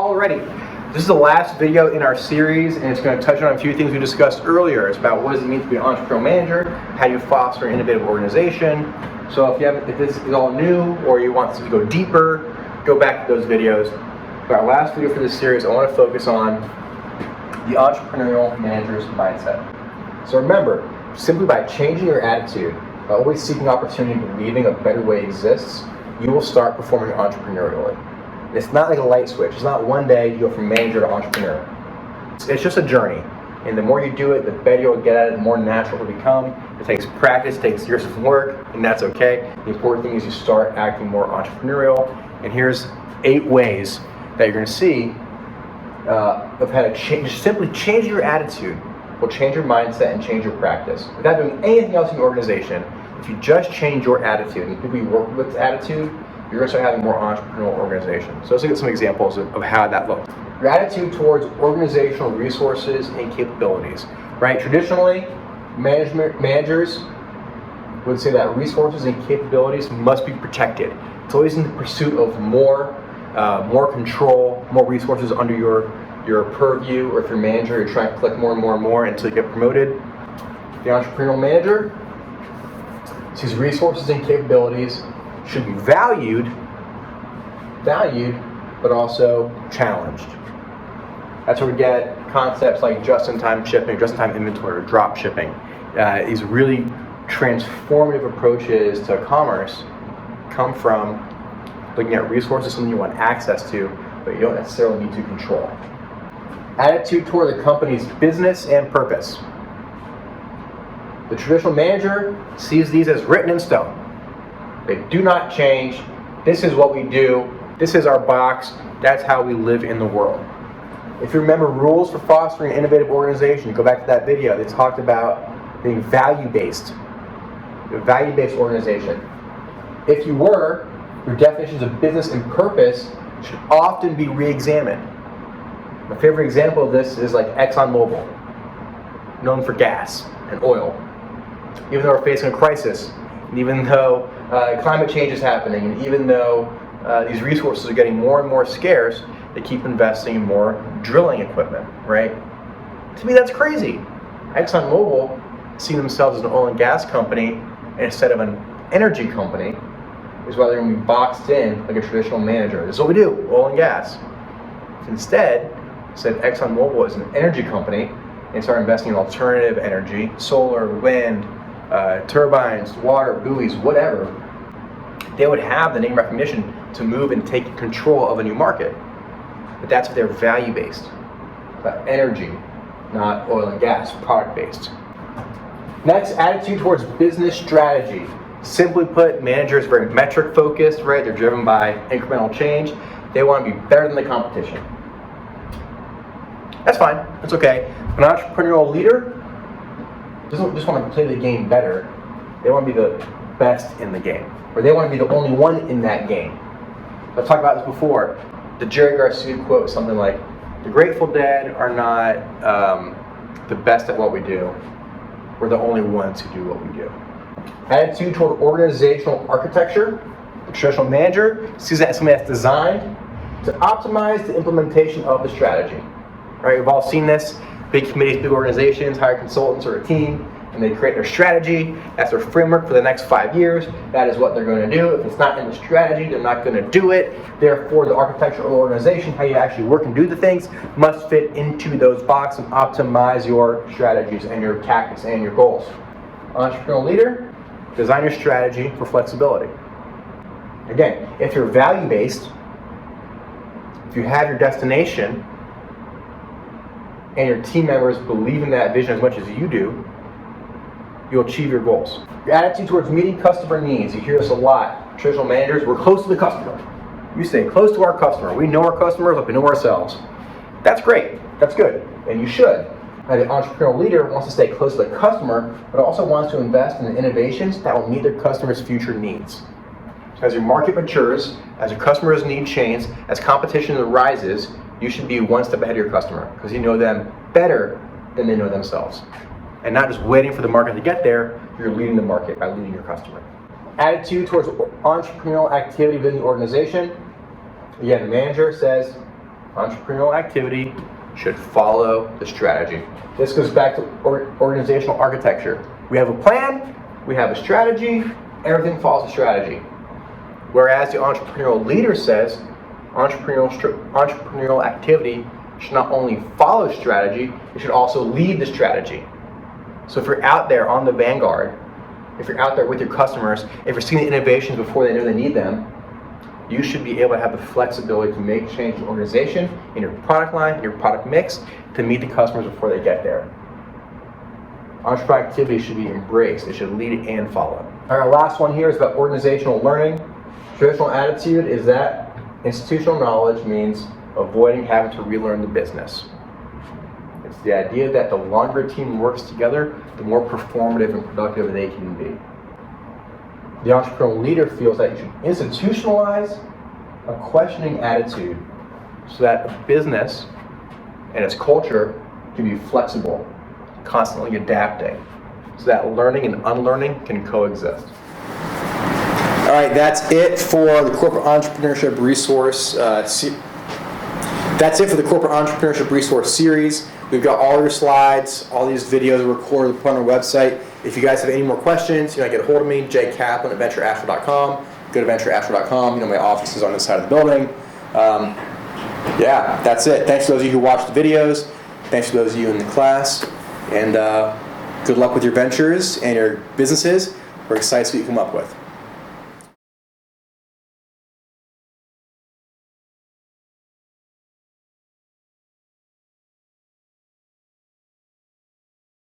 Alrighty, this is the last video in our series, and it's going to touch on a few things we discussed earlier. It's about what does it mean to be an entrepreneurial manager, how do you foster an innovative organization. So if this is all new or you want to go deeper, go back to those videos. But our last video for this series, I want to focus on the entrepreneurial manager's mindset. So remember, simply by changing your attitude, by always seeking opportunity and believing a better way exists, you will start performing entrepreneurially. It's not like a light switch. It's not one day you go from manager to entrepreneur. It's just a journey. And the more you do it, the better you'll get at it, the more natural it'll become. It takes practice, it takes years of work, and that's okay. The important thing is you start acting more entrepreneurial. And here's 8 ways that you're going to see of how to change. Simply change your attitude will change your mindset and change your practice. Without doing anything else in your organization, if you just change your attitude and the people you work with attitude, you're going to start having more entrepreneurial organization. So let's look at some examples of how that looks. Your attitude towards organizational resources and capabilities, right? Traditionally, managers would say that resources and capabilities must be protected. It's always in the pursuit of more control, more resources under your purview, or if you're a manager, you're trying to collect more and more and more until you get promoted. The entrepreneurial manager sees resources and capabilities should be valued, but also challenged. That's where we get concepts like just-in-time shipping, just-in-time inventory, or drop shipping. These really transformative approaches to commerce come from looking at resources, something you want access to, but you don't necessarily need to control. Attitude toward the company's business and purpose. The traditional manager sees these as written in stone. They do not change. This is what we do. This is our box. That's how we live in the world. If you remember rules for fostering an innovative organization, go back to that video. They talked about being value-based. A value-based organization. If you were, your definitions of business and purpose should often be re-examined. My favorite example of this is like ExxonMobil, known for gas and oil. Even though we're facing a crisis, and even though climate change is happening, and even though these resources are getting more and more scarce, they keep investing in more drilling equipment, right? To me, that's crazy. ExxonMobil, seeing themselves as an oil and gas company instead of an energy company, is why they're going to be boxed in like a traditional manager. This is what we do, oil and gas. Instead ExxonMobil is an energy company and start investing in alternative energy, solar, wind, turbines, water, buoys, whatever, they would have the name recognition to move and take control of a new market. But that's if they're value-based, but energy, not oil and gas, product-based. Next, attitude towards business strategy. Simply put, managers are very metric-focused, right? They're driven by incremental change. They want to be better than the competition. That's fine, that's okay. An entrepreneurial leader doesn't just want to play the game better, they want to be the best in the game, or they want to be the only one in that game. I've talked about this before. The Jerry Garcia quote is something like, the Grateful Dead are not the best at what we do, we're the only ones who do what we do. Attitude toward organizational architecture. The traditional manager sees that as something that's designed to optimize the implementation of the strategy. Right, we've all seen this. Big committees, big organizations hire consultants or a team, and they create their strategy. That's their framework for the next 5 years. That is what they're going to do. If it's not in the strategy, they're not going to do it. Therefore, the architecture of the organization, how you actually work and do the things, must fit into those boxes and optimize your strategies and your tactics and your goals. Entrepreneurial leader, design your strategy for flexibility. Again, if you're value-based, if you have your destination, and your team members believe in that vision as much as you do, you'll achieve your goals. Your attitude towards meeting customer needs. You hear this a lot. Traditional managers, we're close to the customer. You stay close to our customer. We know our customers like we know ourselves. That's great. That's good. And you should. Now, the entrepreneurial leader wants to stay close to the customer, but also wants to invest in the innovations that will meet their customers' future needs. So as your market matures, as your customers' need change, as competition arises, you should be one step ahead of your customer because you know them better than they know themselves. And not just waiting for the market to get there, you're leading the market by leading your customer. Attitude towards entrepreneurial activity within the organization. Again, the manager says, Entrepreneurial activity should follow the strategy. This goes back to organizational architecture. We have a plan, we have a strategy, everything follows the strategy. Whereas the entrepreneurial leader says entrepreneurial activity should not only follow strategy, it should also lead the strategy. So if you're out there on the vanguard, if you're out there with your customers, if you're seeing the innovations before they know they need them, you should be able to have the flexibility to make change in your organization, in your product line, in your product mix, to meet the customers before they get there. Entrepreneurial activity should be embraced. It should lead and follow. Our last one here is about organizational learning. Traditional attitude is that institutional knowledge means avoiding having to relearn the business. It's the idea that the longer a team works together, the more performative and productive they can be. The entrepreneurial leader feels that you should institutionalize a questioning attitude so that a business and its culture can be flexible, constantly adapting, so that learning and unlearning can coexist. All right, that's it for the Corporate Entrepreneurship Resource. That's it for the Corporate Entrepreneurship Resource series. We've got all your slides, all these videos are recorded on our website. If you guys have any more questions, get a hold of me, Kaplan at ventureasheville.com. Go to ventureasheville.com. My office is on this side of the building. Yeah, that's it. Thanks to those of you who watched the videos. Thanks to those of you in the class. And good luck with your ventures and your businesses. We're excited to see what you come up with.